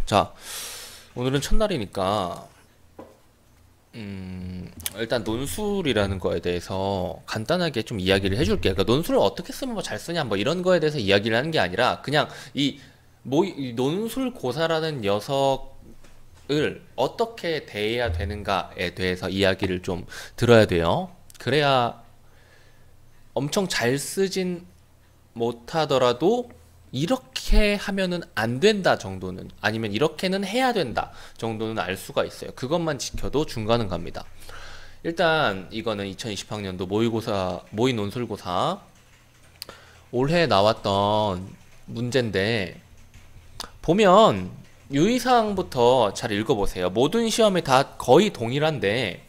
자, 오늘은 첫날이니까, 일단 논술이라는 거에 대해서 간단하게 좀 이야기를 해줄게요. 그러니까 논술을 어떻게 쓰면 뭐 잘 쓰냐, 뭐 이런 거에 대해서 이야기를 하는 게 아니라, 그냥 이 논술고사라는 녀석을 어떻게 대해야 되는가에 대해서 이야기를 좀 들어야 돼요. 그래야 엄청 잘 쓰진 못하더라도 이렇게 하면은 안 된다 정도는, 아니면 이렇게는 해야 된다 정도는 알 수가 있어요. 그것만 지켜도 중간은 갑니다. 일단 이거는 2020학년도 모의 논술고사 올해 나왔던 문제인데, 보면 유의사항부터 잘 읽어보세요. 모든 시험에 다 거의 동일한데,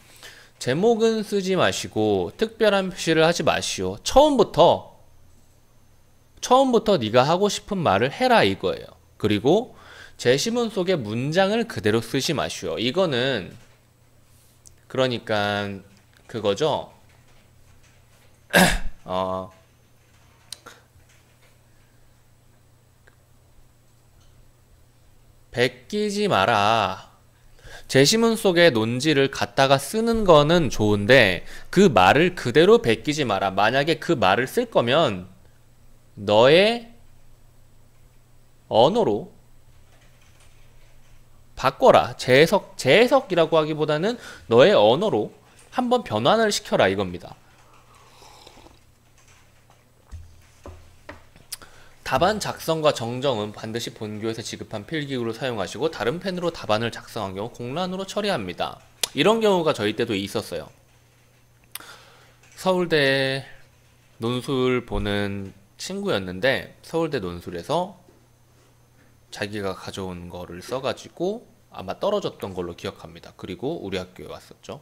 제목은 쓰지 마시고 특별한 표시를 하지 마시오. 처음부터 네가 하고 싶은 말을 해라 이거예요. 그리고 제시문 속의 문장을 그대로 쓰지 마시오. 이거는 그러니까 그거죠. 어, 베끼지 마라. 제시문 속의 논지를 갖다가 쓰는 거는 좋은데 그 말을 그대로 베끼지 마라. 만약에 그 말을 쓸 거면 너의 언어로 바꿔라. 재해석이라고 하기보다는 너의 언어로 한번 변환을 시켜라 이겁니다. 답안 작성과 정정은 반드시 본교에서 지급한 필기구를 사용하시고 다른 펜으로 답안을 작성한 경우 공란으로 처리합니다. 이런 경우가 저희 때도 있었어요. 서울대 논술 보는 친구였는데 서울대 논술에서 자기가 가져온 거를 써가지고 아마 떨어졌던 걸로 기억합니다. 그리고 우리 학교에 왔었죠.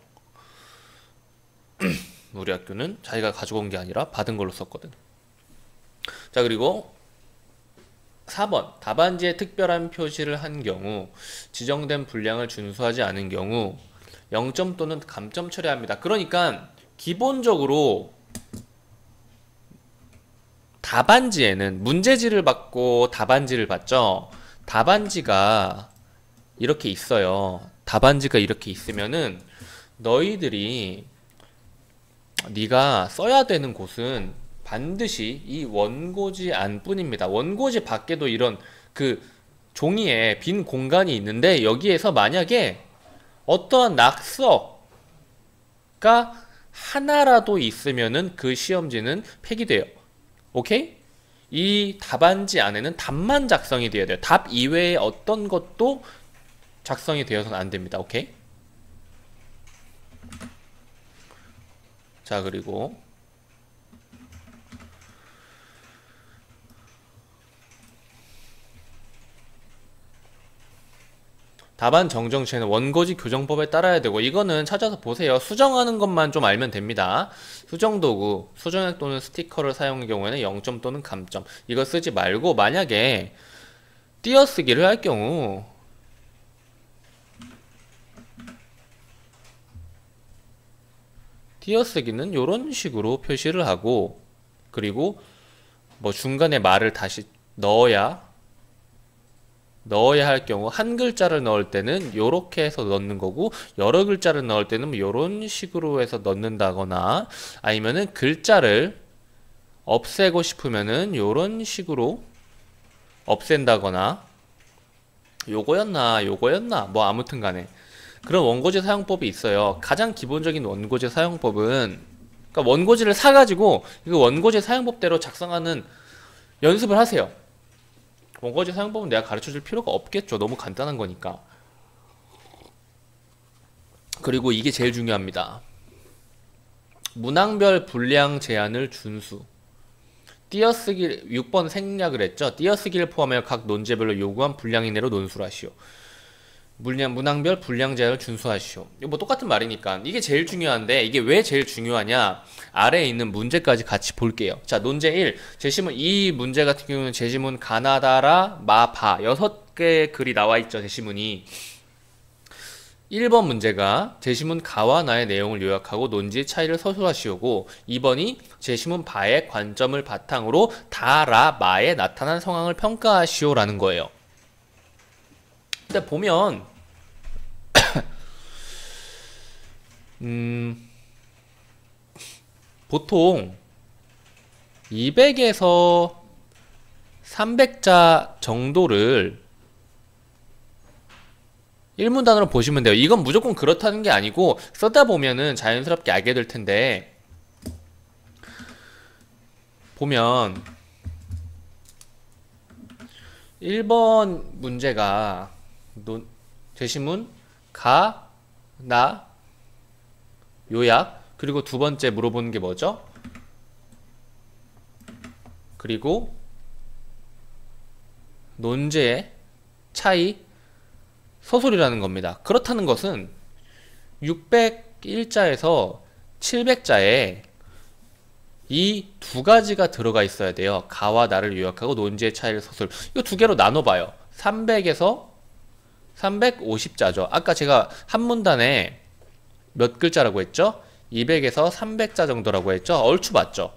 우리 학교는 자기가 가져온 게 아니라 받은 걸로 썼거든. 자, 그리고 4번 답안지에 특별한 표시를 한 경우, 지정된 분량을 준수하지 않은 경우 0점 또는 감점 처리합니다. 그러니까 기본적으로 답안지에는 문제지를 받고 답안지를 받죠. 답안지가 이렇게 있어요. 답안지가 이렇게 있으면은 너희들이 네가 써야 되는 곳은 반드시 이 원고지 안뿐입니다. 원고지 밖에도 이런 그 종이에 빈 공간이 있는데 여기에서 만약에 어떠한 낙서가 하나라도 있으면은 그 시험지는 폐기돼요. 오케이? 이 답안지 안에는 답만 작성이 되어야 돼요. 답 이외에 어떤 것도 작성이 되어서는 안 됩니다. 오케이? 자, 그리고 답안 정정 시에는 원고지 교정법에 따라야 되고, 이거는 찾아서 보세요. 수정하는 것만 좀 알면 됩니다. 수정도구, 수정액 또는 스티커를 사용할 경우에는 0점 또는 감점. 이거 쓰지 말고 만약에 띄어쓰기를 할 경우 띄어쓰기는 이런 식으로 표시를 하고, 그리고 뭐 중간에 말을 다시 넣어야 할 경우 한 글자를 넣을 때는 요렇게 해서 넣는 거고, 여러 글자를 넣을 때는 요런 식으로 해서 넣는다거나, 아니면은 글자를 없애고 싶으면은 요런 식으로 없앤다거나, 요거였나 뭐 아무튼 간에 그런 원고지 사용법이 있어요. 가장 기본적인 원고지 사용법은, 그러니까 원고지를 사가지고 이거 원고지 사용법대로 작성하는 연습을 하세요. 원고지 사용법은 내가 가르쳐줄 필요가 없겠죠. 너무 간단한 거니까. 그리고 이게 제일 중요합니다. 문항별 분량 제한을 준수. 띄어쓰기 6번 생략을 했죠. 띄어쓰기를 포함하여 각 논제별로 요구한 분량 이내로 논술하시오. 문항별 분량 제한을 준수하시오. 이거 뭐 똑같은 말이니까 이게 제일 중요한데, 이게 왜 제일 중요하냐, 아래에 있는 문제까지 같이 볼게요. 자, 논제 1 제시문, 이 문제 같은 경우는 제시문 가나다라 마바 6개의 글이 나와 있죠. 제시문이 1번 문제가 제시문 가와 나의 내용을 요약하고 논지의 차이를 서술하시오고, 2번이 제시문 바의 관점을 바탕으로 다라 마에 나타난 상황을 평가하시오라는 거예요. 근데 보면 보통 200에서 300자 정도를 1문단으로 보시면 돼요. 이건 무조건 그렇다는 게 아니고 쓰다 보면은 자연스럽게 알게 될 텐데, 보면 1번 문제가 제시문 가, 나, 요약, 그리고 두 번째 물어보는 게 뭐죠? 그리고 논제의 차이, 서술이라는 겁니다. 그렇다는 것은 601자에서 700자에 이 두 가지가 들어가 있어야 돼요. 가와 나를 요약하고 논지의 차이를 서술. 이거 두 개로 나눠봐요. 300에서 350자죠. 아까 제가 한 문단에 몇 글자라고 했죠? 200에서 300자 정도라고 했죠? 얼추 맞죠?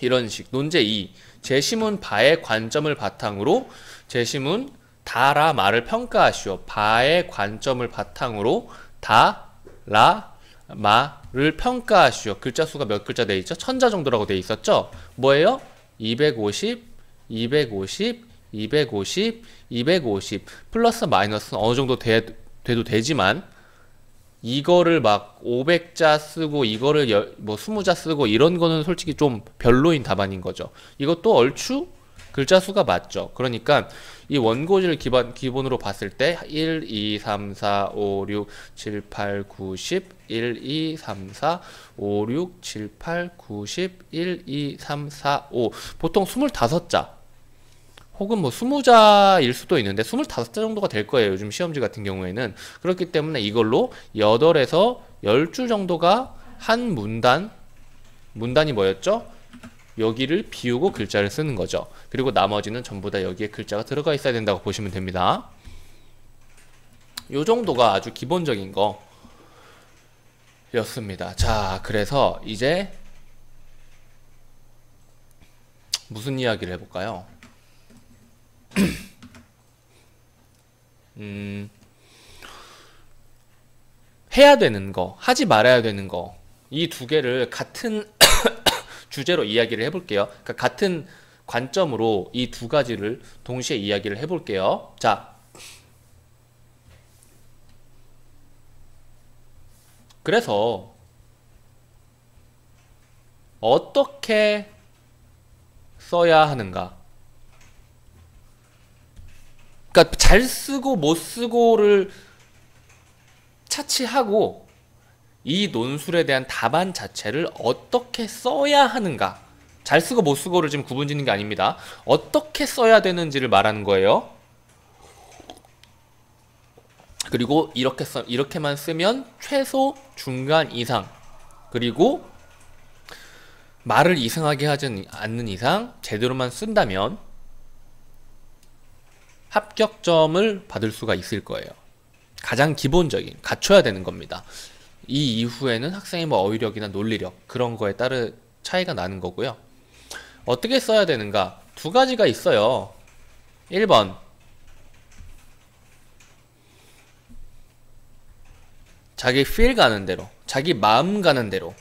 이런 식. 논제 2. 제시문 바의 관점을 바탕으로 제시문 다라 마를 평가하시오. 바의 관점을 바탕으로 다, 라, 마를 평가하시오. 글자 수가 몇 글자 돼 있죠? 1000자 정도라고 돼 있었죠? 뭐예요? 250, 250, 250, 250 플러스 마이너스는 어느 정도 돼도 되지만, 이거를 막 500자 쓰고 이거를 뭐 20자 쓰고 이런 거는 솔직히 좀 별로인 답안인 거죠. 이것도 얼추 글자 수가 맞죠. 그러니까 이 원고지를 기본으로 봤을 때 1, 2, 3, 4, 5, 6, 7, 8, 9, 10 1, 2, 3, 4, 5, 6, 7, 8, 9, 10 1, 2, 3, 4, 5 보통 25자 혹은 뭐 20자일 수도 있는데 25자 정도가 될 거예요. 요즘 시험지 같은 경우에는. 그렇기 때문에 이걸로 8에서 10줄 정도가 한 문단이 뭐였죠? 여기를 비우고 글자를 쓰는 거죠. 그리고 나머지는 전부 다 여기에 글자가 들어가 있어야 된다고 보시면 됩니다. 요 정도가 아주 기본적인 거였습니다. 자, 그래서 이제 무슨 이야기를 해볼까요? 해야 되는 거, 하지 말아야 되는 거, 이 두 개를 같은 주제로 이야기를 해볼게요. 그러니까 같은 관점으로 이 두 가지를 동시에 이야기를 해볼게요. 자, 그래서 어떻게 써야 하는가? 그러니까 잘 쓰고 못 쓰고를 차치하고 이 논술에 대한 답안 자체를 어떻게 써야 하는가? 잘 쓰고 못 쓰고를 지금 구분 짓는 게 아닙니다. 어떻게 써야 되는지를 말하는 거예요. 그리고 이렇게만 쓰면 최소 중간 이상, 그리고 말을 이상하게 하지 않는 이상 제대로만 쓴다면 합격점을 받을 수가 있을 거예요. 가장 기본적인, 갖춰야 되는 겁니다. 이 이후에는 학생의 뭐 어휘력이나 논리력 그런 거에 따른 차이가 나는 거고요. 어떻게 써야 되는가? 두 가지가 있어요. 1번, 자기 필 가는 대로, 자기 마음 가는 대로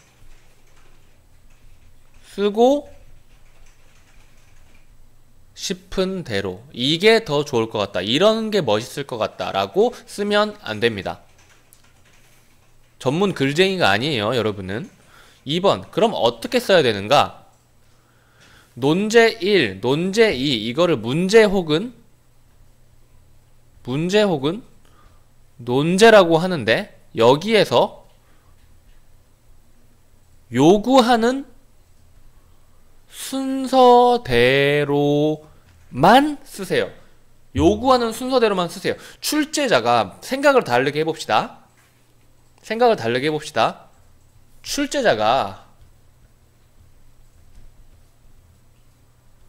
쓰고 싶은 대로, 이게 더 좋을 것 같다, 이런 게 멋있을 것 같다 라고 쓰면 안 됩니다. 전문 글쟁이가 아니에요, 여러분은. 2번, 그럼 어떻게 써야 되는가? 논제 1, 논제 2 이거를 문제 혹은 논제라고 하는데, 여기에서 요구하는 순서대로만 쓰세요. 요구하는 순서대로만 쓰세요. 출제자가 생각을 다르게 해봅시다. 출제자가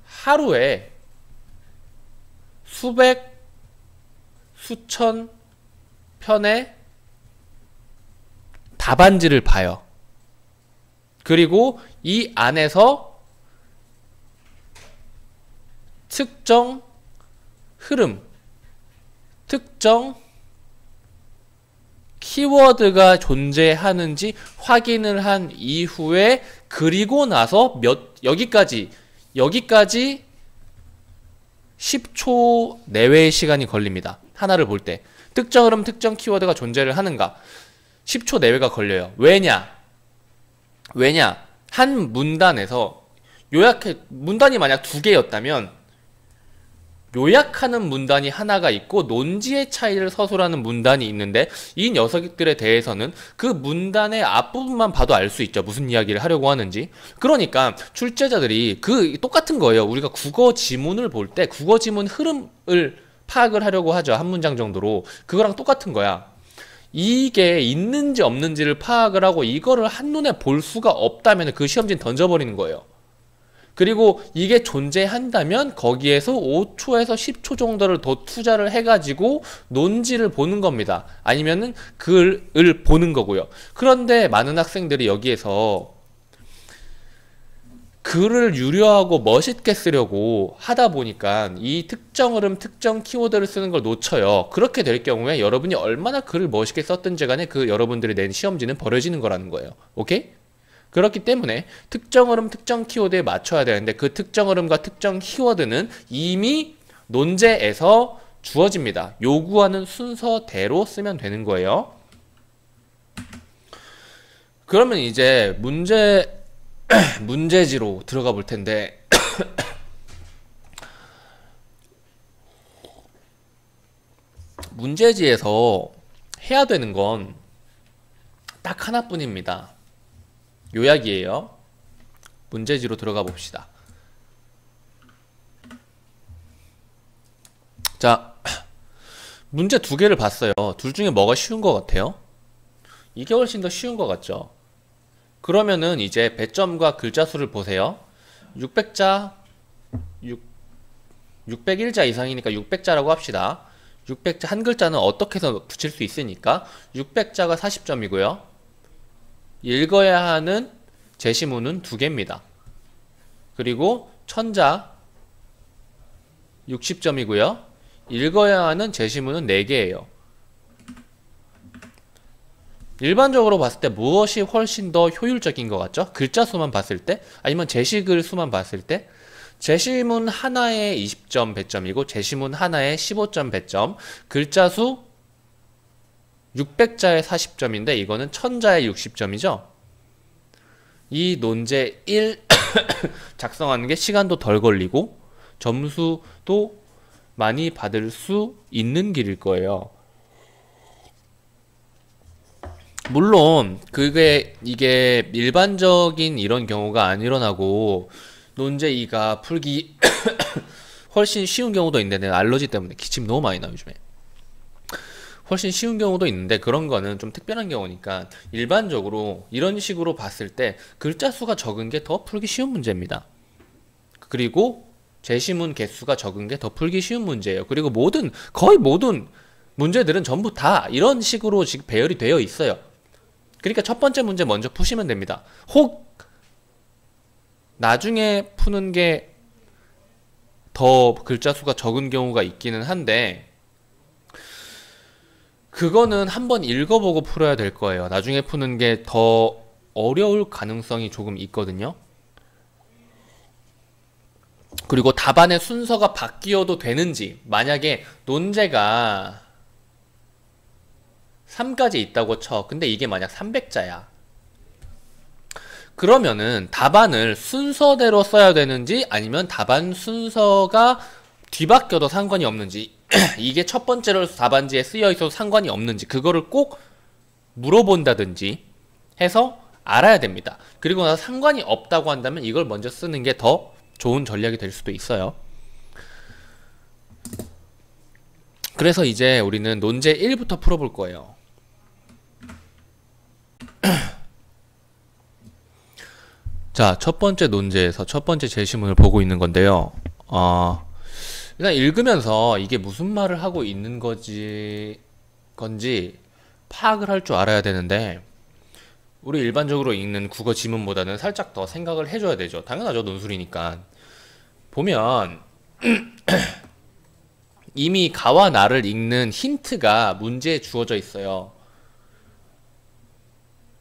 하루에 수백, 수천 편의 답안지를 봐요. 그리고 이 안에서 특정 흐름, 특정 키워드가 존재하는지 확인을 한 이후에 그리고 나서 여기까지 10초 내외의 시간이 걸립니다. 하나를 볼 때. 특정 흐름, 특정 키워드가 존재를 하는가? 10초 내외가 걸려요. 왜냐? 한 문단에서 문단이 만약 두 개였다면 요약하는 문단이 하나가 있고 논지의 차이를 서술하는 문단이 있는데 이 녀석들에 대해서는 그 문단의 앞부분만 봐도 알 수 있죠. 무슨 이야기를 하려고 하는지. 그러니까 출제자들이 똑같은 거예요. 우리가 국어 지문을 볼 때 국어 지문 흐름을 파악을 하려고 하죠. 한 문장 정도로. 그거랑 똑같은 거야. 이게 있는지 없는지를 파악을 하고 이거를 한눈에 볼 수가 없다면 그 시험지는 던져버리는 거예요. 그리고 이게 존재한다면 거기에서 5초에서 10초 정도를 더 투자를 해가지고 논지를 보는 겁니다. 아니면은 글을 보는 거고요. 그런데 많은 학생들이 여기에서 글을 유려하고 멋있게 쓰려고 하다 보니까 이 특정 흐름, 특정 키워드를 쓰는 걸 놓쳐요. 그렇게 될 경우에 여러분이 얼마나 글을 멋있게 썼든지 간에 여러분들이 낸 시험지는 버려지는 거라는 거예요. 오케이? 그렇기 때문에 특정 흐름, 특정 키워드에 맞춰야 되는데 그 특정 흐름과 특정 키워드는 이미 논제에서 주어집니다. 요구하는 순서대로 쓰면 되는 거예요. 그러면 이제 문제지로 들어가 볼 텐데 문제지에서 해야 되는 건 딱 하나뿐입니다. 요약이에요. 문제지로 들어가 봅시다. 자, 문제 두 개를 봤어요. 둘 중에 뭐가 쉬운 것 같아요? 이게 훨씬 더 쉬운 것 같죠? 그러면은 이제 배점과 글자 수를 보세요. 601자 이상이니까 600자라고 합시다. 600자 한 글자는 어떻게 해서 붙일 수 있으니까 600자가 40점이고요. 읽어야 하는 제시문은 2개입니다. 그리고 1000자 60점이고요. 읽어야 하는 제시문은 4개예요. 일반적으로 봤을 때 무엇이 훨씬 더 효율적인 것 같죠? 글자 수만 봤을 때? 아니면 제시글 수만 봤을 때? 제시문 하나에 20점 배점이고 제시문 하나에 15점 배점, 글자 수 600자에 40점인데 이거는 1000자에 60점이죠? 이 논제 1 작성하는 게 시간도 덜 걸리고 점수도 많이 받을 수 있는 길일 거예요. 물론 이게 일반적인 이런 경우가 안 일어나고 논제 2가 풀기 훨씬 쉬운 경우도 있는데 내가 알러지 때문에 기침 너무 많이 나 요즘에. 훨씬 쉬운 경우도 있는데 그런 거는 좀 특별한 경우니까 일반적으로 이런 식으로 봤을 때 글자 수가 적은 게 더 풀기 쉬운 문제입니다. 그리고 제시문 개수가 적은 게 더 풀기 쉬운 문제예요. 그리고 거의 모든 문제들은 전부 다 이런 식으로 지금 배열이 되어 있어요. 그러니까 첫 번째 문제 먼저 푸시면 됩니다. 혹 나중에 푸는 게 더 글자 수가 적은 경우가 있기는 한데 그거는 한번 읽어보고 풀어야 될 거예요. 나중에 푸는 게 더 어려울 가능성이 조금 있거든요. 그리고 답안의 순서가 바뀌어도 되는지, 만약에 논제가 3까지 있다고 쳐. 근데 이게 만약 300자야. 그러면은 답안을 순서대로 써야 되는지 아니면 답안 순서가 뒤바뀌어도 상관이 없는지 이게 첫 번째로 답안지에 쓰여 있어도 상관이 없는지 그거를 꼭 물어본다든지 해서 알아야 됩니다. 그리고 나서 상관이 없다고 한다면 이걸 먼저 쓰는 게 더 좋은 전략이 될 수도 있어요. 그래서 이제 우리는 논제 1부터 풀어볼 거예요. 자, 첫 번째 논제에서 첫 번째 제시문을 보고 있는 건데요. 일단 읽으면서 이게 무슨 말을 하고 있는 건지 파악을 할 줄 알아야 되는데 우리 일반적으로 읽는 국어 지문보다는 살짝 더 생각을 해줘야 되죠. 당연하죠. 논술이니까. 보면 이미 가와 나를 읽는 힌트가 문제에 주어져 있어요.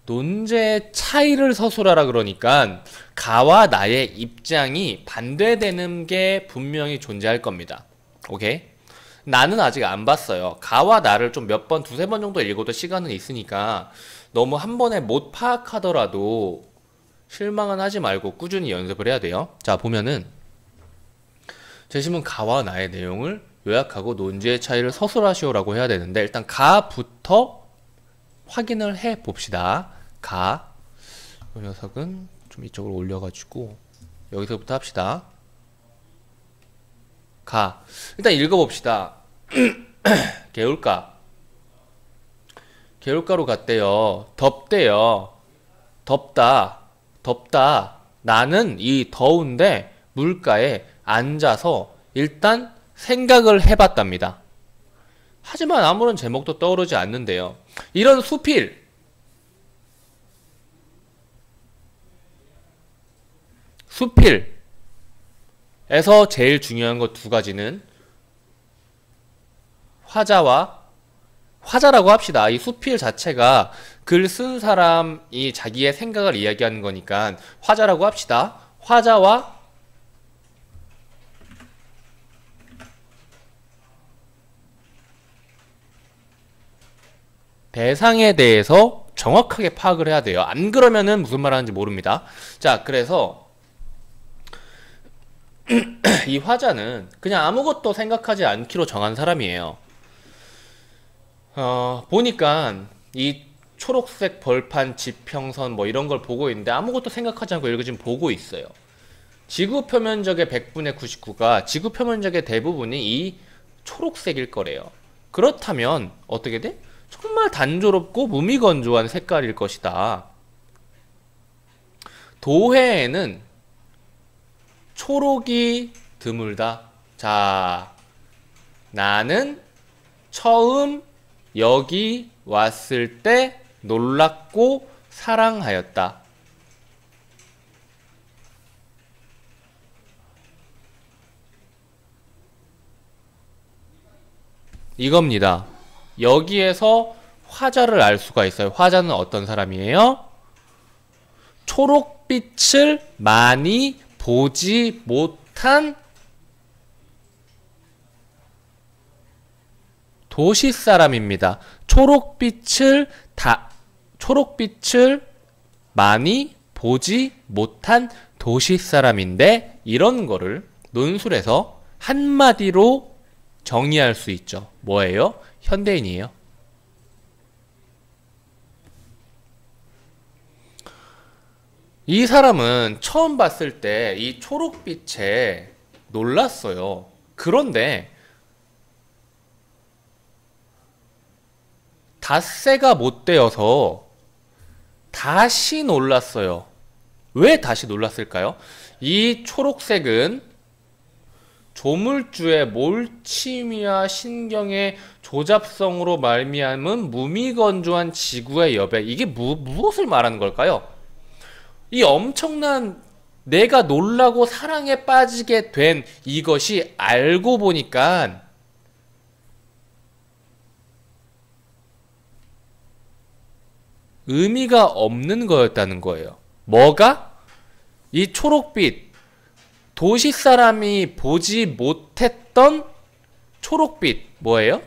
논제의 차이를 서술하라 그러니까 가와 나의 입장이 반대되는 게 분명히 존재할 겁니다. 오케이? 나는 아직 안 봤어요. 가와 나를 좀 몇 번, 두세 번 정도 읽어도 시간은 있으니까 너무 한 번에 못 파악하더라도 실망은 하지 말고 꾸준히 연습을 해야 돼요. 자, 보면은 제시문 가와 나의 내용을 요약하고 논지의 차이를 서술하시오라고 해야 되는데 일단 가부터 확인을 해 봅시다. 가. 이 녀석은 좀 이쪽으로 올려가지고 여기서부터 합시다. 가. 일단 읽어봅시다. 개울가. 개울가로 갔대요. 덥대요. 덥다. 덥다. 나는 이 더운데 물가에 앉아서 일단 생각을 해봤답니다. 하지만 아무런 제목도 떠오르지 않는데요. 이런 수필에서 제일 중요한 것 두 가지는 화자라고 합시다. 이 수필 자체가 글 쓴 사람이 자기의 생각을 이야기하는 거니까 화자라고 합시다. 화자와 대상에 대해서 정확하게 파악을 해야 돼요. 안 그러면은 무슨 말 하는지 모릅니다. 자, 그래서 이 화자는 그냥 아무것도 생각하지 않기로 정한 사람이에요. 보니까 이 초록색 벌판, 지평선 뭐 이런 걸 보고 있는데 아무것도 생각하지 않고 이렇게 지금 보고 있어요. 지구 표면적의 100분의 99가 지구 표면적의 대부분이 이 초록색일 거래요. 그렇다면 어떻게 돼? 정말 단조롭고 무미건조한 색깔일 것이다. 도해에는 초록이 드물다. 자, 나는 처음 여기 왔을 때 놀랍고 사랑하였다. 이겁니다. 여기에서 화자를 알 수가 있어요. 화자는 어떤 사람이에요? 초록빛을 많이 보지 못한 도시 사람입니다. 초록빛을 많이 보지 못한 도시 사람인데 이런 거를 논술에서 한마디로 정의할 수 있죠. 뭐예요? 현대인이에요. 이 사람은 처음 봤을 때 이 초록빛에 놀랐어요. 그런데 닷새가 못 되어서 다시 놀랐어요. 왜 다시 놀랐을까요? 이 초록색은 조물주의 몰침이와 신경의 조잡성으로 말미암은 무미건조한 지구의 여백. 이게 무엇을 말하는 걸까요? 이 엄청난 내가 놀라고 사랑에 빠지게 된 이것이 알고 보니까 의미가 없는 거였다는 거예요. 뭐가? 이 초록빛, 도시 사람이 보지 못했던 초록빛, 뭐예요?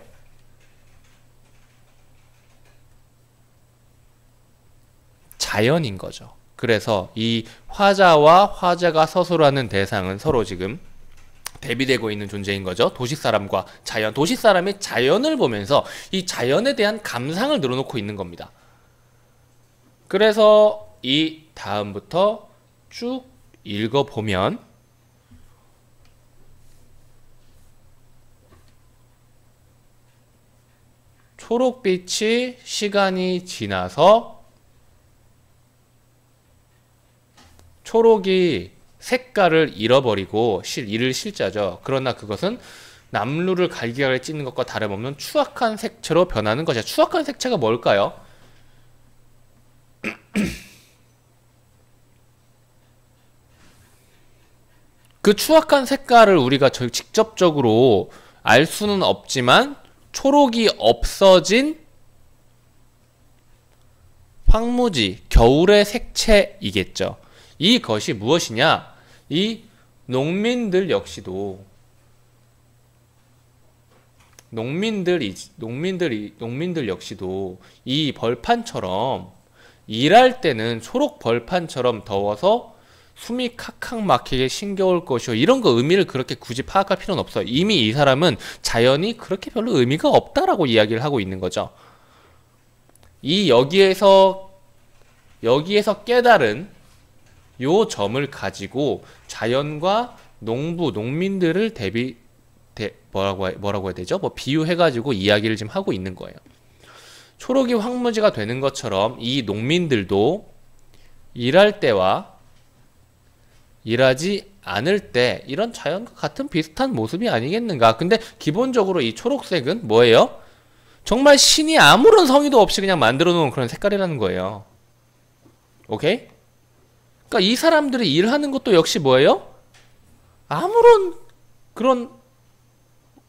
자연인 거죠. 그래서 이 화자와 화자가 서술하는 대상은 서로 지금 대비되고 있는 존재인 거죠. 도시 사람과 자연. 도시 사람이 자연을 보면서 이 자연에 대한 감상을 늘어놓고 있는 겁니다. 그래서 이 다음부터 쭉 읽어보면 초록빛이 시간이 지나서 초록이 색깔을 잃어버리고 잃을 실자죠. 그러나 그것은 남루를 갈기갈기 찢는 것과 다름없는 추악한 색채로 변하는 것이야. 추악한 색채가 뭘까요? 그 추악한 색깔을 우리가 직접적으로 알 수는 없지만 초록이 없어진 황무지, 겨울의 색채이겠죠. 이것이 무엇이냐? 이 농민들 역시도 농민들 역시도 이 벌판처럼 일할 때는 초록 벌판처럼 더워서 숨이 칵칵 막히게 싱겨울 것이요. 이런 거 의미를 그렇게 굳이 파악할 필요는 없어요. 이미 이 사람은 자연이 그렇게 별로 의미가 없다라고 이야기를 하고 있는 거죠. 여기에서 깨달은 요 점을 가지고 자연과 농민들을 뭐라고 해야 되죠? 뭐 비유해가지고 이야기를 지금 하고 있는 거예요. 초록이 황무지가 되는 것처럼 이 농민들도 일할 때와 일하지 않을 때 이런 자연과 같은 비슷한 모습이 아니겠는가. 근데 기본적으로 이 초록색은 뭐예요? 정말 신이 아무런 성의도 없이 그냥 만들어 놓은 그런 색깔이라는 거예요. 오케이? 그러니까 이 사람들이 일하는 것도 역시 뭐예요? 아무런 그런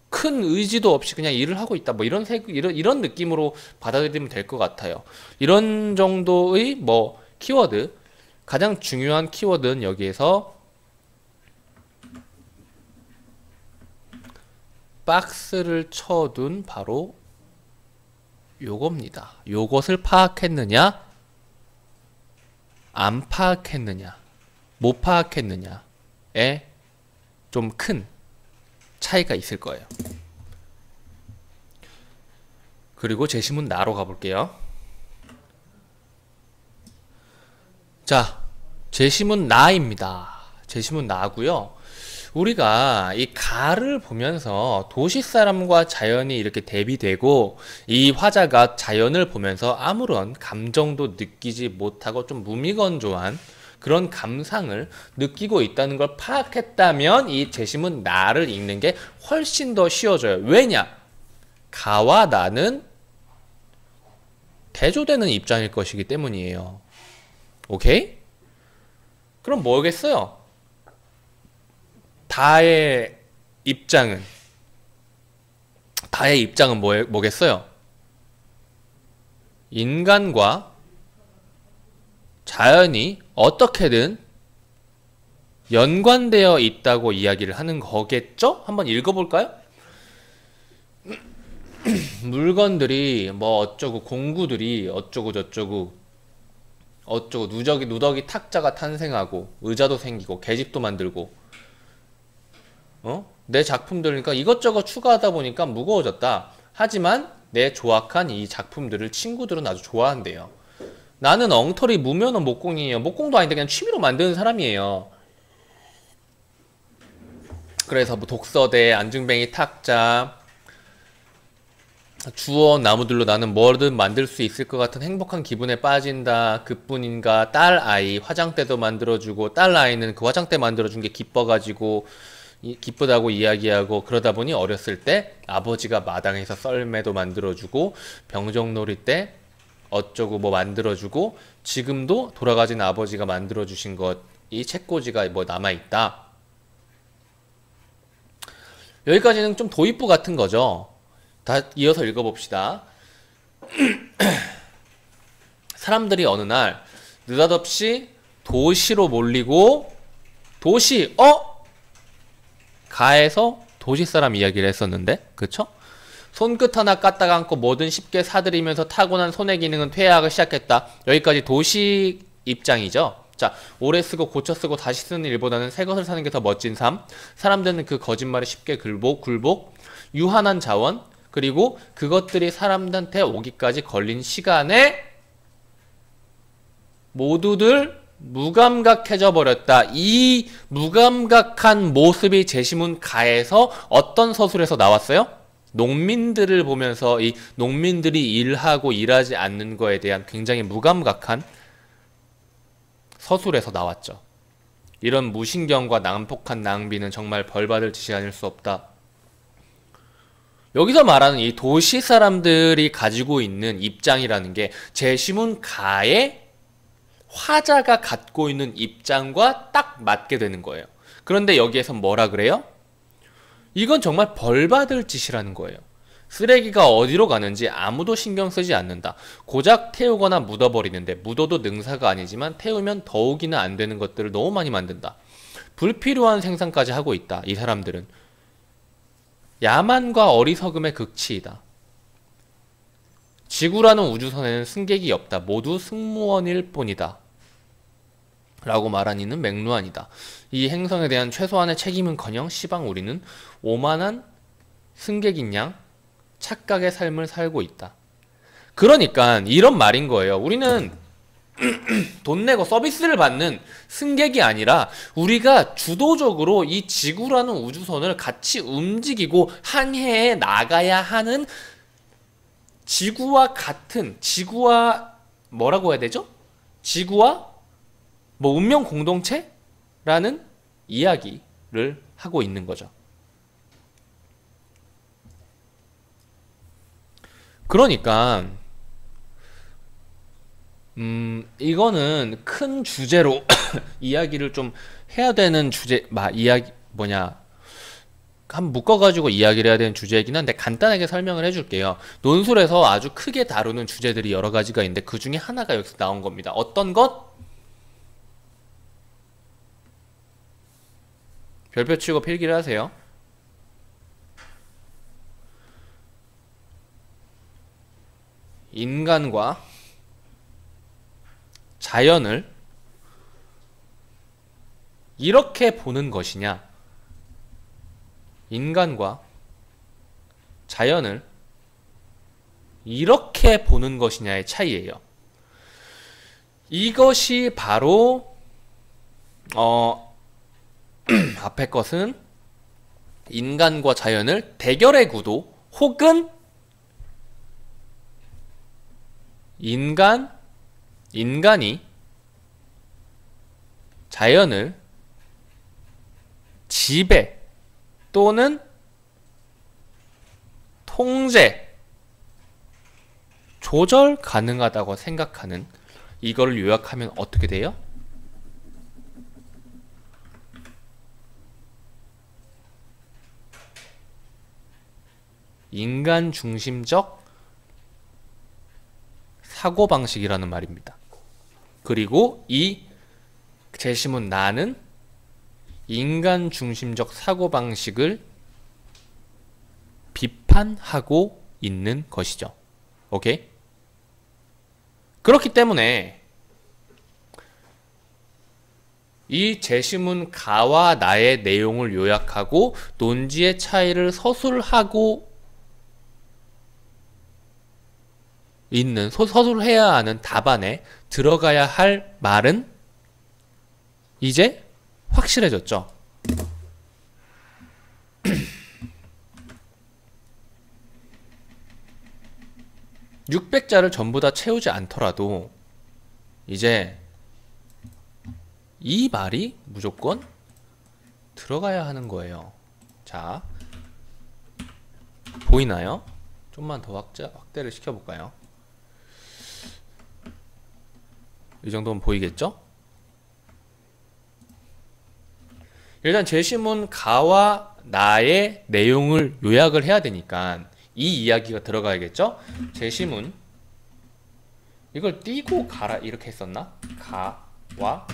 큰 의지도 없이 그냥 일을 하고 있다. 뭐 이런 느낌으로 받아들이면 될 것 같아요. 이런 정도의 뭐 키워드, 가장 중요한 키워드는 여기에서 박스를 쳐둔 바로 요겁니다. 요것을 파악했느냐, 안 파악했느냐, 못 파악했느냐에 좀 큰 차이가 있을 거예요. 그리고 제시문 나로 가볼게요. 자, 제시문 나입니다. 제시문 나고요. 우리가 이 가를 보면서 도시 사람과 자연이 이렇게 대비되고 이 화자가 자연을 보면서 아무런 감정도 느끼지 못하고 좀 무미건조한 그런 감상을 느끼고 있다는 걸 파악했다면 이 제시문 나를 읽는 게 훨씬 더 쉬워져요. 왜냐? 가와 나는 대조되는 입장일 것이기 때문이에요. 오케이? 그럼 뭐겠어요? 다의 입장은 뭐겠어요? 인간과 자연이 어떻게든 연관되어 있다고 이야기를 하는 거겠죠? 한번 읽어볼까요? 물건들이 뭐 어쩌고, 공구들이 어쩌고 저쩌고 누더기 탁자가 탄생하고 의자도 생기고 계집도 만들고 내 작품들, 그러니까 이것저것 추가하다 보니까 무거워졌다. 하지만 내 조악한 이 작품들을 친구들은 아주 좋아한대요. 나는 엉터리 무면허 목공이에요. 목공도 아닌데 그냥 취미로 만드는 사람이에요. 그래서 뭐 독서대, 안중뱅이 탁자, 주워 나무들로 나는 뭐든 만들 수 있을 것 같은 행복한 기분에 빠진다. 그뿐인가, 딸 아이 화장대도 만들어주고, 딸 아이는 그 화장대 만들어준 게 기뻐가지고 기쁘다고 이야기하고, 그러다 보니 어렸을 때 아버지가 마당에서 썰매도 만들어주고 병정놀이 때 어쩌고 뭐 만들어주고, 지금도 돌아가신 아버지가 만들어주신 것, 이 책꽂이가 뭐 남아있다. 여기까지는 좀 도입부 같은 거죠. 다 이어서 읽어봅시다. 사람들이 어느 날 느닷없이 도시로 몰리고, 가에서 도시 사람 이야기를 했었는데, 그쵸? 손끝 하나 까딱 않고 뭐든 쉽게 사들이면서 타고난 손의 기능은 퇴화하기 시작했다. 여기까지 도시 입장이죠. 자, 오래 쓰고 고쳐 쓰고 다시 쓰는 일보다는 새 것을 사는 게 더 멋진 삶. 사람들은 그 거짓말에 쉽게 굴복, 유한한 자원, 그리고 그것들이 사람들한테 오기까지 걸린 시간에 모두들 무감각해져 버렸다. 이 무감각한 모습이 제시문 가에서 어떤 서술에서 나왔어요? 농민들을 보면서 이 농민들이 일하고 일하지 않는 거에 대한 굉장히 무감각한 서술에서 나왔죠. 이런 무신경과 난폭한 낭비는 정말 벌받을 짓이 아닐 수 없다. 여기서 말하는 이 도시 사람들이 가지고 있는 입장이라는 게 제시문 가의 화자가 갖고 있는 입장과 딱 맞게 되는 거예요. 그런데 여기에서 뭐라 그래요? 이건 정말 벌받을 짓이라는 거예요. 쓰레기가 어디로 가는지 아무도 신경 쓰지 않는다. 고작 태우거나 묻어버리는데, 묻어도 능사가 아니지만 태우면 더욱이나 안 되는 것들을 너무 많이 만든다. 불필요한 생산까지 하고 있다. 이 사람들은 야만과 어리석음의 극치이다. 지구라는 우주선에는 승객이 없다. 모두 승무원일 뿐이다. 라고 말한 이는 맥루안이다. 이 행성에 대한 최소한의 책임은커녕 시방 우리는 오만한 승객인 양 착각의 삶을 살고 있다. 그러니까 이런 말인 거예요. 우리는 돈 내고 서비스를 받는 승객이 아니라 우리가 주도적으로 이 지구라는 우주선을 같이 움직이고 항해에 나가야 하는 지구와 같은, 지구와 뭐라고 해야 되죠? 지구와 뭐 운명 공동체라는 이야기를 하고 있는 거죠. 그러니까 이거는 큰 주제로 이야기를 좀 해야 되는 주제, 이야기 뭐냐, 한번 묶어가지고 이야기를 해야 되는 주제이긴 한데 간단하게 설명을 해줄게요. 논술에서 아주 크게 다루는 주제들이 여러 가지가 있는데 그 중에 하나가 여기서 나온 겁니다. 어떤 것? 별표 치고 필기를 하세요. 인간과 자연을 이렇게 보는 것이냐, 인간과 자연을 이렇게 보는 것이냐의 차이예요. 이것이 바로 앞에 것은 인간과 자연을 대결의 구도 혹은 인간이 자연을 지배 또는 통제, 조절 가능하다고 생각하는, 이거를 요약하면 어떻게 돼요? 인간 중심적 사고방식이라는 말입니다. 그리고 이 제시문 나는 인간 중심적 사고방식을 비판하고 있는 것이죠. 오케이? 그렇기 때문에 이 제시문 가와 나의 내용을 요약하고 논지의 차이를 서술하고 있는, 서술해야 하는 답안에 들어가야 할 말은 이제 확실해졌죠. 600자를 전부 다 채우지 않더라도 이제 이 말이 무조건 들어가야 하는 거예요. 자, 보이나요? 좀만 더 확대를 시켜볼까요? 이 정도면 보이겠죠? 일단 제시문 가와 나의 내용을 요약을 해야 되니까 이 이야기가 들어가야겠죠? 제시문, 이걸 띄고 가라 이렇게 했었나? 가와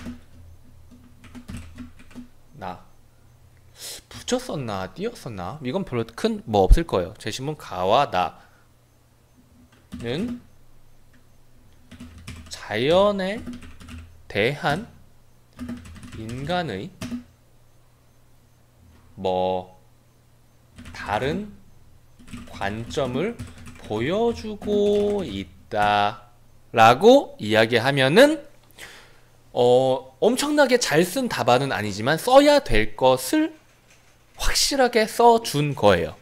나 붙였었나 띄었었나? 이건 별로 큰 뭐 없을 거예요. 제시문 가와 나는 자연에 대한 인간의 뭐 다른 관점을 보여주고 있다 라고 이야기하면은 엄청나게 잘 쓴 답안은 아니지만 써야 될 것을 확실하게 써준 거예요.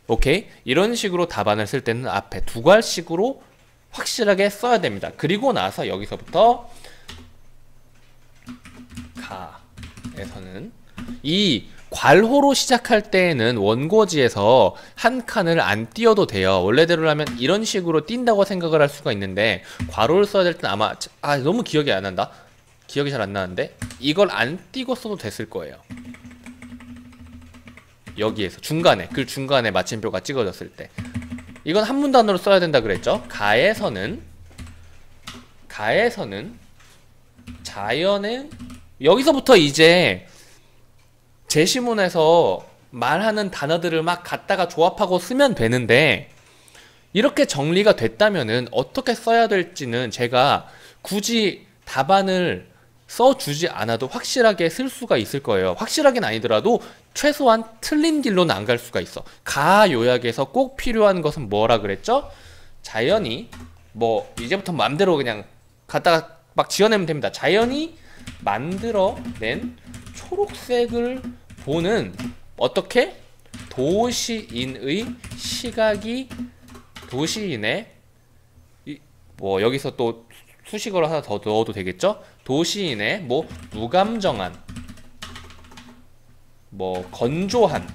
오케이? 이런 식으로 답안을 쓸 때는 앞에 두 갈식으로 확실하게 써야 됩니다. 그리고 나서 여기서부터 가에서는 이 괄호로 시작할 때에는 원고지에서 한 칸을 안 띄어도 돼요. 원래대로라면 이런 식으로 띈다고 생각을 할 수가 있는데 괄호를 써야 될 땐 아마 너무 기억이 안 난다. 기억이 잘 안 나는데 이걸 안 띄고 써도 됐을 거예요. 여기에서 중간에 글 중간에 마침표가 찍어졌을 때 이건 한문 단어로 써야 된다 그랬죠. 가에서는 자연은 여기서부터 이제 제시문에서 말하는 단어들을 막 갖다가 조합하고 쓰면 되는데 이렇게 정리가 됐다면은 어떻게 써야 될지는 제가 굳이 답안을 써주지 않아도 확실하게 쓸 수가 있을 거예요. 확실하게는 아니더라도 최소한 틀린 길로는 안 갈 수가 있어. 가 요약에서 꼭 필요한 것은 뭐라 그랬죠? 자연이 뭐 이제부터 마음대로 그냥 갖다가 막 지어내면 됩니다. 자연이 만들어낸 초록색을 보는 어떻게? 도시인의 시각이 도시인의 뭐 여기서 또 수식어를 하나 더 넣어도 되겠죠? 도시인의 뭐 무감정한 뭐 건조한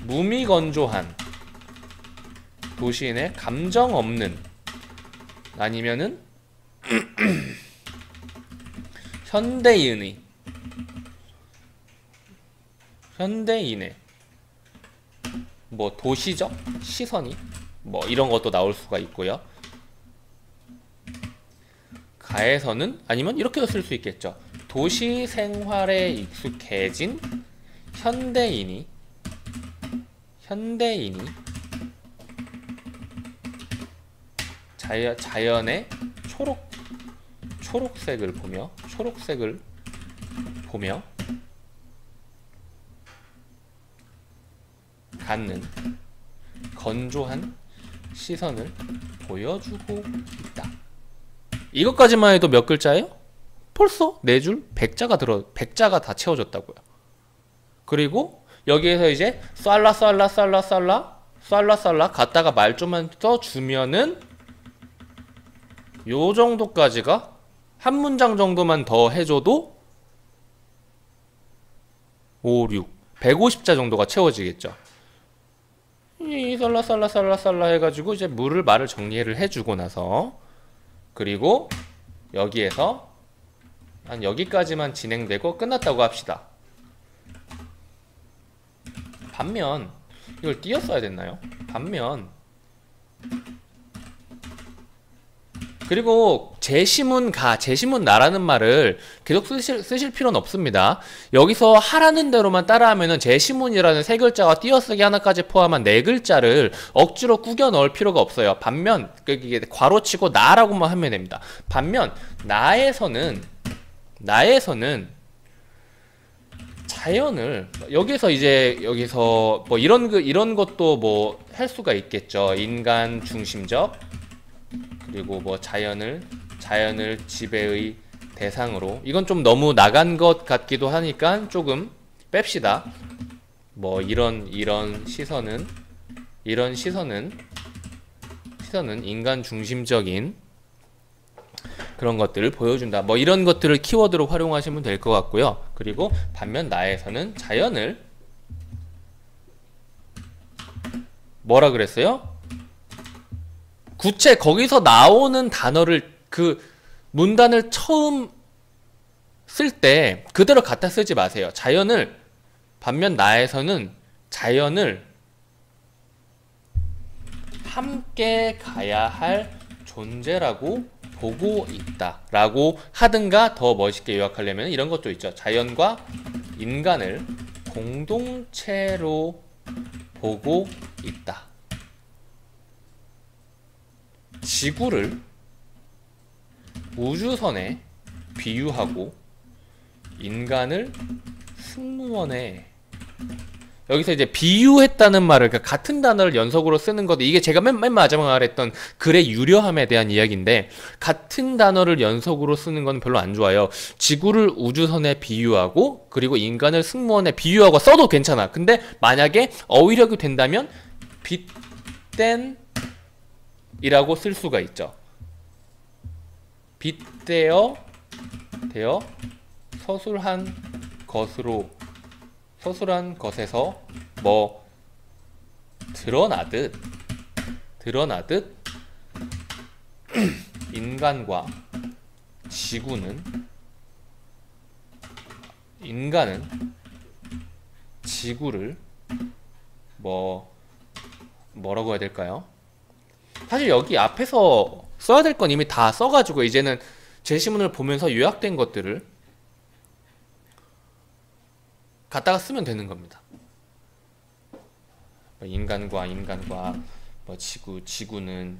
무미건조한 도시인의 감정 없는 아니면은 현대인의 뭐 도시적 시선이 뭐 이런 것도 나올 수가 있고요. 가에서는 아니면 이렇게도 쓸 수 있겠죠. 도시 생활에 익숙해진 현대인이 자연의 초록색을 보며 갖는 건조한 시선을 보여주고 있다. 이것까지만 해도 몇 글자예요? 벌써 4줄 100자가 다 채워졌다고요. 그리고 여기에서 이제 쌀라 갖다가 말 좀만 써주면은 요 정도까지가 한 문장 정도만 더 해줘도 5, 6, 150자 정도가 채워지겠죠. 이 쌀라 해가지고 이제 말을 정리를 해주고 나서 그리고 여기에서 한 여기까지만 진행되고 끝났다고 합시다. 반면 이걸 띄었어야 됐나요? 반면 그리고 제시문나라는 말을 계속 쓰실 필요는 없습니다. 여기서 하라는 대로만 따라하면은 제시문이라는 3글자와 띄어쓰기 하나까지 포함한 4글자를 억지로 꾸겨 넣을 필요가 없어요. 반면 이게 괄호치고 나라고만 하면 됩니다. 반면 나에서는 자연을 여기서 뭐 이런 것도 뭐 할 수가 있겠죠. 인간 중심적 그리고 뭐 자연을 지배의 대상으로 이건 좀 너무 나간 것 같기도 하니까 조금 뺍시다. 뭐 이런 시선은 인간 중심적인 그런 것들을 보여준다. 뭐 이런 것들을 키워드로 활용하시면 될 것 같고요. 그리고 반면 나에서는 자연을 뭐라 그랬어요? 구체 거기서 나오는 단어를 그 문단을 처음 쓸 때 그대로 갖다 쓰지 마세요. 반면 나에서는 자연을 함께 가야 할 존재라고 보고 있다 라고 하든가 더 멋있게 요약하려면 이런 것도 있죠. 자연과 인간을 공동체로 보고 있다. 지구를 우주선에 비유하고 인간을 승무원에 여기서 이제 비유했다는 말을 그러니까 같은 단어를 연속으로 쓰는 것도 이게 제가 맨 마지막에 말했던 글의 유려함에 대한 이야기인데 같은 단어를 연속으로 쓰는 건 별로 안 좋아요. 지구를 우주선에 비유하고 그리고 인간을 승무원에 비유하고 써도 괜찮아. 근데 만약에 어휘력이 된다면 빗댄 이라고 쓸 수가 있죠. 빗대어 서술한 것에서 뭐 드러나듯 인간은 지구를 뭐라고 해야 될까요? 사실 여기 앞에서 써야 될 건 이미 다 써가지고 이제는 제시문을 보면서 요약된 것들을 갖다가 쓰면 되는 겁니다. 인간과 뭐 지구는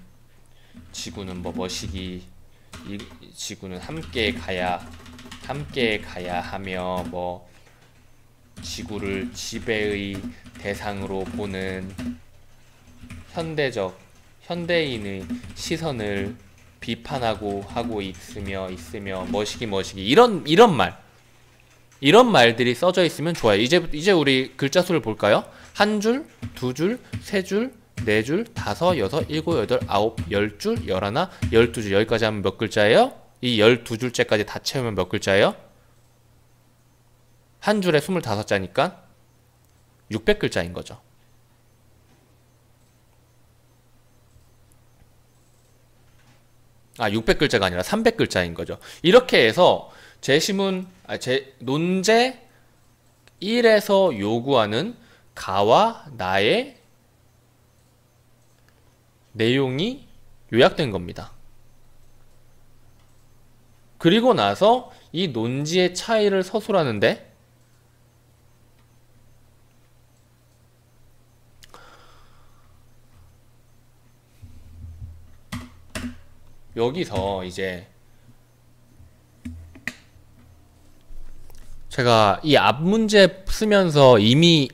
뭐 머시기, 지구는 함께 가야 하며 뭐 지구를 지배의 대상으로 보는 현대인의 시선을 비판하고 하고 있으며 머시기 이런 말들이 써져 있으면 좋아요. 이제 우리 글자 수를 볼까요? 한 줄, 두 줄, 세 줄, 네 줄, 다섯, 여섯, 일곱, 여덟, 아홉, 열 줄, 열하나, 12줄. 여기까지 하면 몇 글자예요? 이 12줄째까지 다 채우면 몇 글자예요? 한 줄에 25자니까 600글자인 거죠. 아, 600글자가 아니라 300글자인 거죠. 이렇게 해서 논제 1에서 요구하는 가와 나의 내용이 요약된 겁니다. 그리고 나서 이 논지의 차이를 서술하는데 여기서 이제 제가 이 앞 문제 쓰면서 이미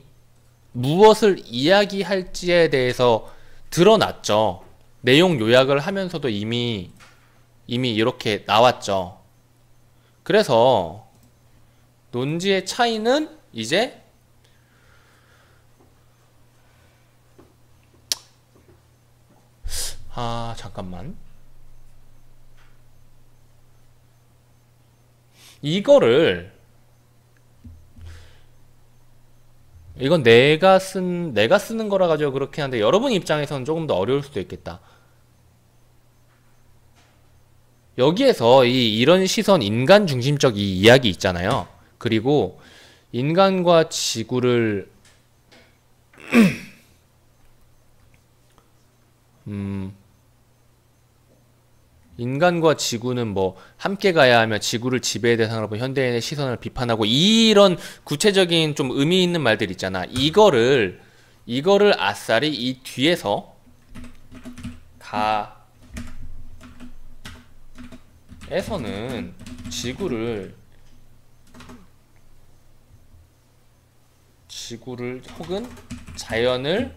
무엇을 이야기할지에 대해서 드러났죠. 내용 요약을 하면서도 이미 이렇게 나왔죠. 그래서 논지의 차이는 이제 잠깐만. 이건 내가 쓰는 거라 가지고 그렇긴 한데 여러분 입장에서는 조금 더 어려울 수도 있겠다. 여기에서 이런 시선, 인간 중심적 이 이야기 있잖아요. 그리고 인간과 지구를 인간과 지구는 뭐 함께 가야 하며 지구를 지배의 대상으로 본 현대인의 시선을 비판하고 이런 구체적인 좀 의미 있는 말들 있잖아. 이거를 아싸리 이 뒤에서 가에서는 지구를 혹은 자연을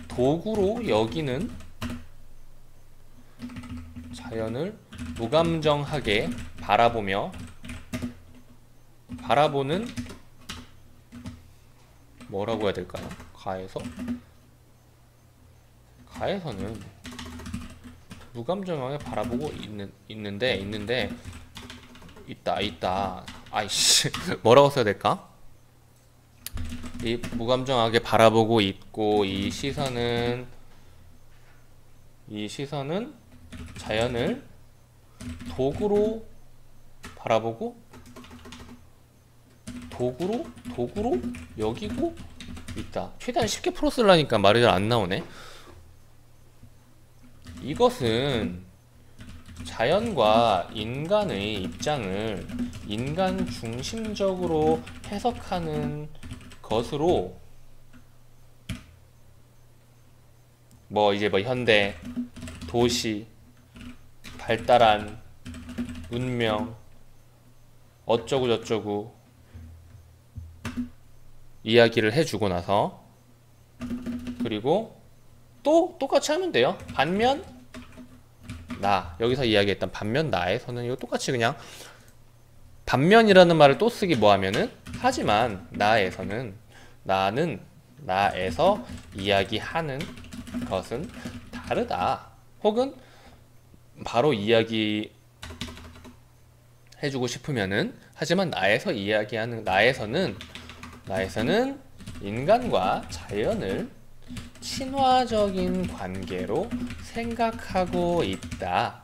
도구로 여기는, 자연을 무감정하게 바라보는 뭐라고 해야 될까요? 가에서는 무감정하게 바라보고 있는데 있다. 아이씨 뭐라고 써야 될까? 이 무감정하게 바라보고 있고 이 시선은 자연을 도구로 바라보고 도구로 여기고 있다. 최대한 쉽게 풀어 쓰려니까 말이 잘 안 나오네. 이것은 자연과 인간의 입장을 인간 중심적으로 해석하는 것으로 이제 현대, 도시, 발달한 문명 어쩌고 저쩌고 이야기를 해주고 나서 그리고 또 똑같이 하면 돼요. 반면 나, 여기서 이야기했던 반면 나에서는 이거 똑같이 그냥 반면이라는 말을 또 쓰기 뭐하면은 하지만 나는 나에서 이야기하는 것은 다르다. 혹은 바로 이야기 해주고 싶으면은 하지만 나에서는 인간과 자연을 친화적인 관계로 생각하고 있다.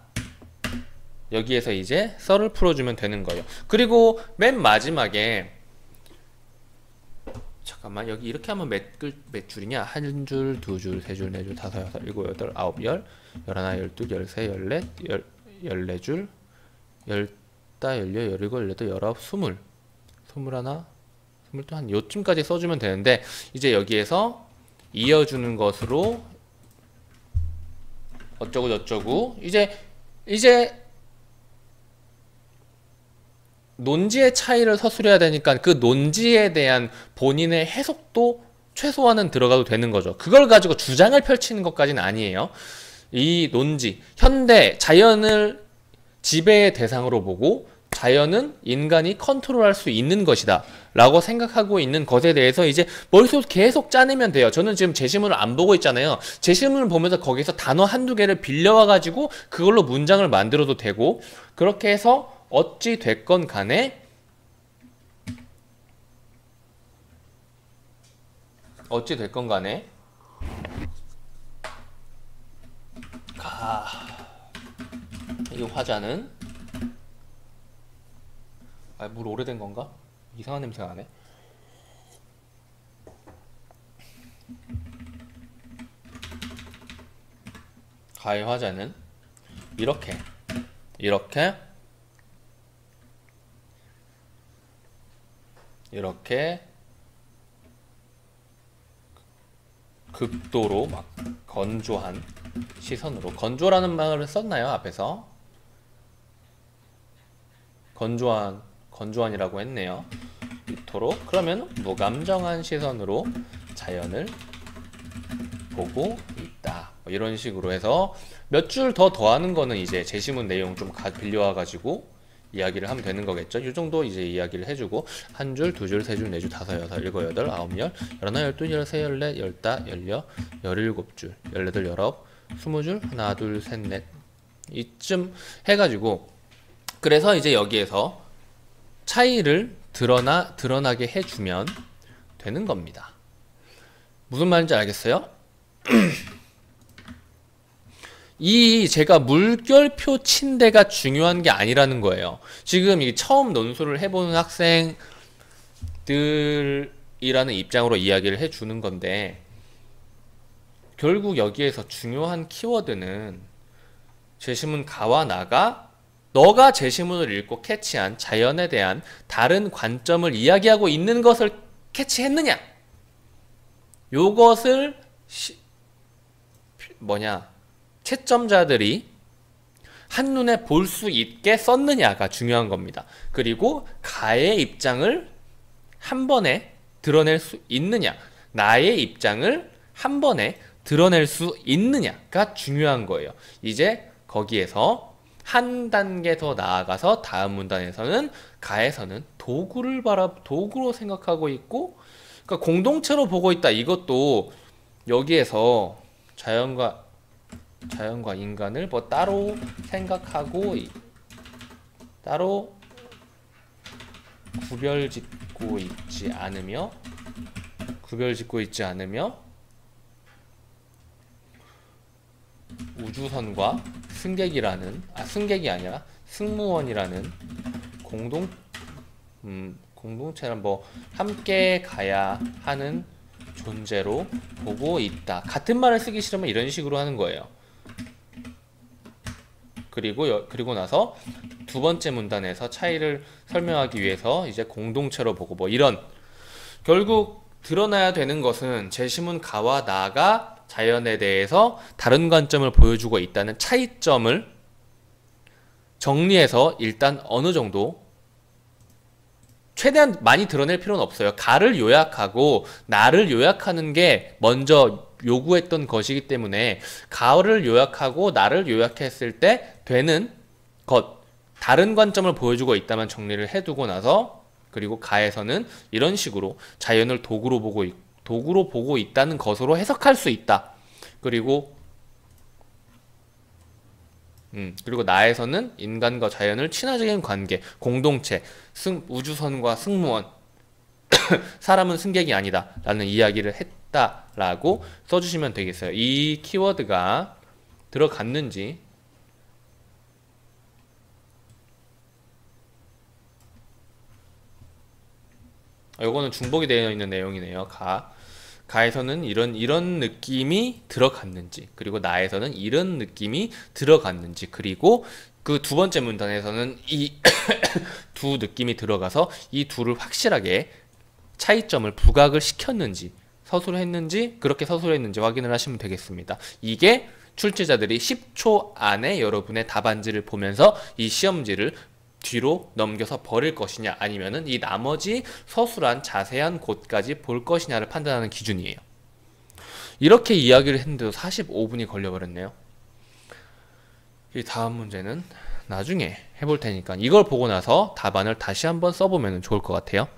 여기에서 이제 썰을 풀어주면 되는 거예요. 그리고 맨 마지막에 잠깐만, 여기 이렇게 하면 몇 줄이냐? 한 줄, 두 줄, 세 줄, 네 줄, 다섯, 여섯, 일곱, 여덟, 아홉, 열, 열하나, 열둘, 열세, 열넷, 열네 줄, 열다, 열여, 열일곱, 열여덟, 열아홉, 스물, 스물하나, 스물두, 한 요쯤까지 써주면 되는데, 이제 여기에서 이어주는 것으로 어쩌고 저쩌고, 이제 논지의 차이를 서술해야 되니까 그 논지에 대한 본인의 해석도 최소한은 들어가도 되는 거죠. 그걸 가지고 주장을 펼치는 것까지는 아니에요. 이 논지, 현대 자연을 지배의 대상으로 보고 자연은 인간이 컨트롤할 수 있는 것이다 라고 생각하고 있는 것에 대해서 이제 머릿속에 계속 짜내면 돼요. 저는 지금 제시문을 안 보고 있잖아요. 제시문을 보면서 거기서 단어 한두 개를 빌려와 가지고 그걸로 문장을 만들어도 되고, 그렇게 해서 어찌 됐건 간에 이 화자는 물 오래된 건가? 이상한 냄새가 나네. 가의 화자는 이렇게 극도로 막 건조한 시선으로, 건조라는 말을 썼나요? 앞에서 건조한이라고 했네요. 이토록, 그러면 무감정한 시선으로 자연을 보고 있다, 뭐 이런 식으로 해서 몇 줄 더 더하는 거는 이제 제시문 내용 좀 빌려와 가지고 이야기를 하면 되는 거겠죠. 이 정도 이제 이야기를 해주고, 한 줄, 두 줄, 세 줄, 네 줄, 다섯, 여섯, 일곱, 여덟, 아홉, 열, 열하나, 열둘, 열세, 열넷, 열다, 열여, 열일곱 줄, 열여덟, 열아홉, 스무 줄, 하나, 둘, 셋, 넷, 이쯤 해가지고, 그래서 이제 여기에서 차이를 드러나게 해주면 되는 겁니다. 무슨 말인지 알겠어요? 이 제가 물결표 친데가 중요한 게 아니라는 거예요. 지금 이 처음 논술을 해보는 학생들이라는 입장으로 이야기를 해주는 건데, 결국 여기에서 중요한 키워드는 제시문 가와 나가 너가 제시문을 읽고 캐치한 자연에 대한 다른 관점을 이야기하고 있는 것을 캐치했느냐, 요것을 채점자들이 한눈에 볼 수 있게 썼느냐가 중요한 겁니다. 그리고 가의 입장을 한 번에 드러낼 수 있느냐, 나의 입장을 한 번에 드러낼 수 있느냐가 중요한 거예요. 이제 거기에서 한 단계 더 나아가서 다음 문단에서는 가에서는 도구로 생각하고 있고, 그러니까 공동체로 보고 있다. 이것도 여기에서 자연과 인간을 뭐 따로 생각하고 따로 구별짓고 있지 않으며 우주선과 승무원이라는 공동체는 뭐 함께 가야 하는 존재로 보고 있다. 같은 말을 쓰기 싫으면 이런 식으로 하는 거예요. 그리고 나서 두 번째 문단에서 차이를 설명하기 위해서 이제 공동체로 보고 뭐 이런, 결국 드러나야 되는 것은 제시문 가와 나가 자연에 대해서 다른 관점을 보여주고 있다는 차이점을 정리해서 일단 어느 정도, 최대한 많이 드러낼 필요는 없어요. 가를 요약하고 나를 요약하는 게 먼저 요구했던 것이기 때문에 가를 요약하고 나를 요약했을 때 되는 것, 다른 관점을 보여주고 있다면 정리를 해두고 나서, 그리고 가에서는 이런 식으로 자연을 도구로 보고 있다는 것으로 해석할 수 있다. 그리고 나에서는 인간과 자연을 친화적인 관계, 공동체, 우주선과 승무원, 사람은 승객이 아니다 라는 이야기를 했다라고 써주시면 되겠어요. 이 키워드가 들어갔는지, 요거는 중복이 되어 있는 내용이네요. 가에서는 이런 느낌이 들어갔는지, 그리고 나에서는 이런 느낌이 들어갔는지, 그리고 그 두 번째 문단에서는 이 두 느낌이 들어가서 이 둘을 확실하게 차이점을 부각을 시켰는지, 서술을 했는지, 그렇게 서술을 했는지 확인을 하시면 되겠습니다. 이게 출제자들이 10초 안에 여러분의 답안지를 보면서 이 시험지를 뒤로 넘겨서 버릴 것이냐, 아니면은 이 나머지 서술한 자세한 곳까지 볼 것이냐를 판단하는 기준이에요. 이렇게 이야기를 했는데도 45분이 걸려버렸네요. 이 다음 문제는 나중에 해볼 테니까 이걸 보고 나서 답안을 다시 한번 써보면 좋을 것 같아요.